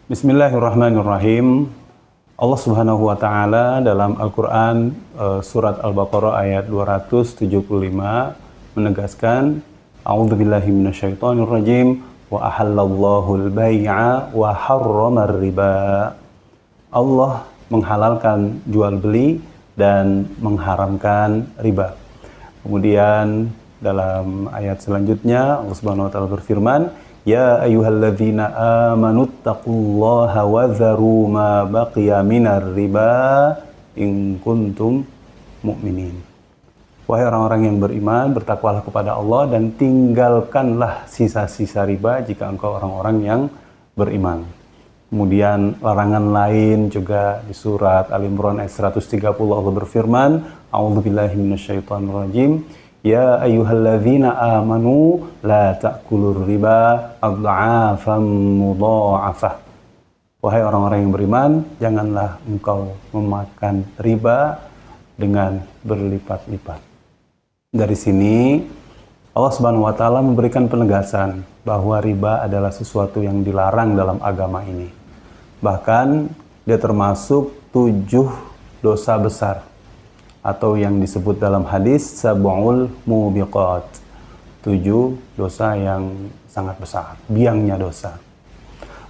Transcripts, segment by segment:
Bismillahirrahmanirrahim. Allah Subhanahu wa taala dalam Al-Qur'an surat Al-Baqarah ayat 275 menegaskan A'udzubillahi minasyaitonirrajim wa ahallallahu al-bai'a wa harramar riba. Allah menghalalkan jual beli dan mengharamkan riba. Kemudian dalam ayat selanjutnya Allah Subhanahu wa taala berfirman, Ya ayyuhalladzina amanu taqullaha wa dharu ma baqiya minar riba in kuntum mu'minin. Wahai orang-orang yang beriman, bertakwalah kepada Allah dan tinggalkanlah sisa-sisa riba jika engkau orang-orang yang beriman. Kemudian larangan lain juga di surat Al-Imran ayat 130 Allah berfirman, A'udzubillahi minasyaitonirrajim. Ya ayyuhalladzina amanu la ta'kulur riba adha'afan mudha'afah. Wahai orang-orang yang beriman, janganlah engkau memakan riba dengan berlipat-lipat. Dari sini Allah Subhanahu wa taala memberikan penegasan bahwa riba adalah sesuatu yang dilarang dalam agama ini. Bahkan dia termasuk 7 dosa besar, atau yang disebut dalam hadis sab'ul mubiqat, 7 dosa yang sangat besar, biangnya dosa.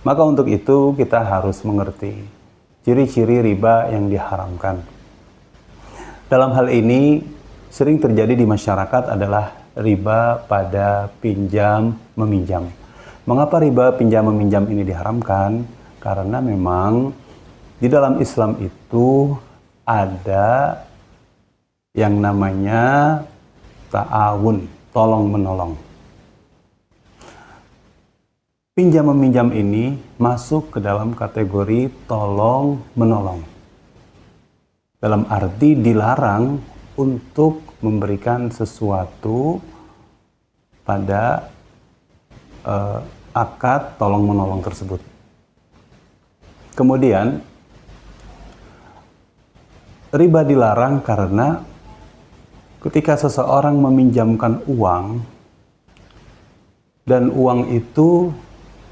Maka untuk itu kita harus mengerti ciri-ciri riba yang diharamkan. Dalam hal ini sering terjadi di masyarakat adalah riba pada pinjam meminjam. Mengapa riba pinjam meminjam ini diharamkan? Karena memang di dalam Islam itu ada yang namanya ta'awun, tolong menolong. Pinjam meminjam ini masuk ke dalam kategori tolong menolong. Dalam arti dilarang untuk memberikan sesuatu pada akad tolong menolong tersebut. Kemudian riba dilarang karena ketika seseorang meminjamkan uang dan uang itu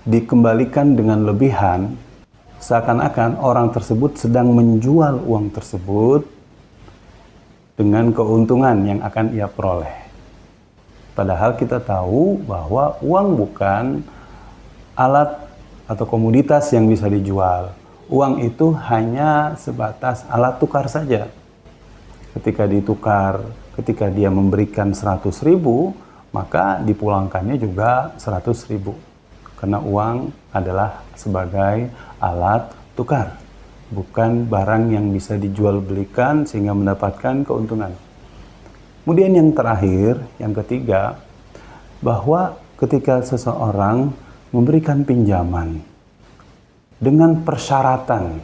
dikembalikan dengan lebihan, seakan-akan orang tersebut sedang menjual uang tersebut dengan keuntungan yang akan ia peroleh. Padahal kita tahu bahwa uang bukan alat atau komoditas yang bisa dijual. Uang itu hanya sebatas alat tukar saja. Ketika ditukar, ketika dia memberikan 100.000, maka dipulangkannya juga 100.000. Karena uang adalah sebagai alat tukar, bukan barang yang bisa dijual belikan sehingga mendapatkan keuntungan. Kemudian yang terakhir, yang ketiga, bahwa ketika seseorang memberikan pinjaman dengan persyaratan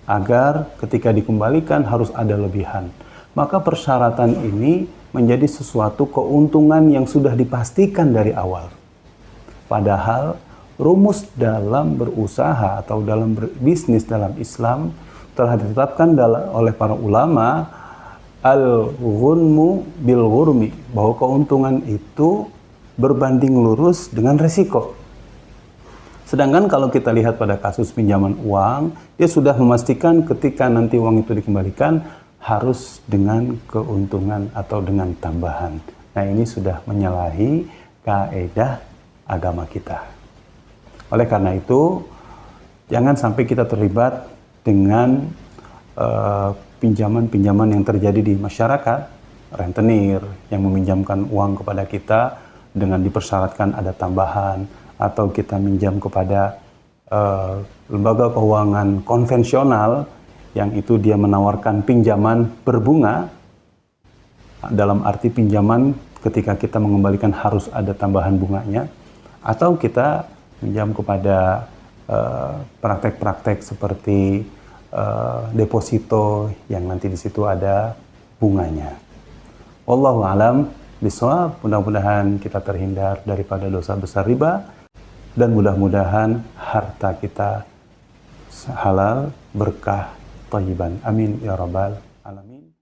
agar ketika dikembalikan harus ada lebihan, maka persyaratan ini menjadi sesuatu keuntungan yang sudah dipastikan dari awal. Padahal rumus dalam berusaha atau dalam berbisnis dalam Islam telah ditetapkan oleh para ulama al-ghunmu bil ghurmi, bahwa keuntungan itu berbanding lurus dengan resiko. Sedangkan kalau kita lihat pada kasus pinjaman uang, dia sudah memastikan ketika nanti uang itu dikembalikan harus dengan keuntungan atau dengan tambahan. Nah, ini sudah menyalahi kaidah agama kita. Oleh karena itu, jangan sampai kita terlibat dengan pinjaman-pinjaman yang terjadi di masyarakat, rentenir yang meminjamkan uang kepada kita dengan dipersyaratkan ada tambahan, atau kita minjam kepada lembaga keuangan konvensional yang itu dia menawarkan pinjaman berbunga, dalam arti pinjaman ketika kita mengembalikan harus ada tambahan bunganya, atau kita minjam kepada praktek-praktek seperti deposito yang nanti di situ ada bunganya. Wallahu a'lam bishawab. Mudah-mudahan kita terhindar daripada dosa besar riba dan mudah-mudahan harta kita halal, berkah, thayyiban. Amin ya rabbal alamin.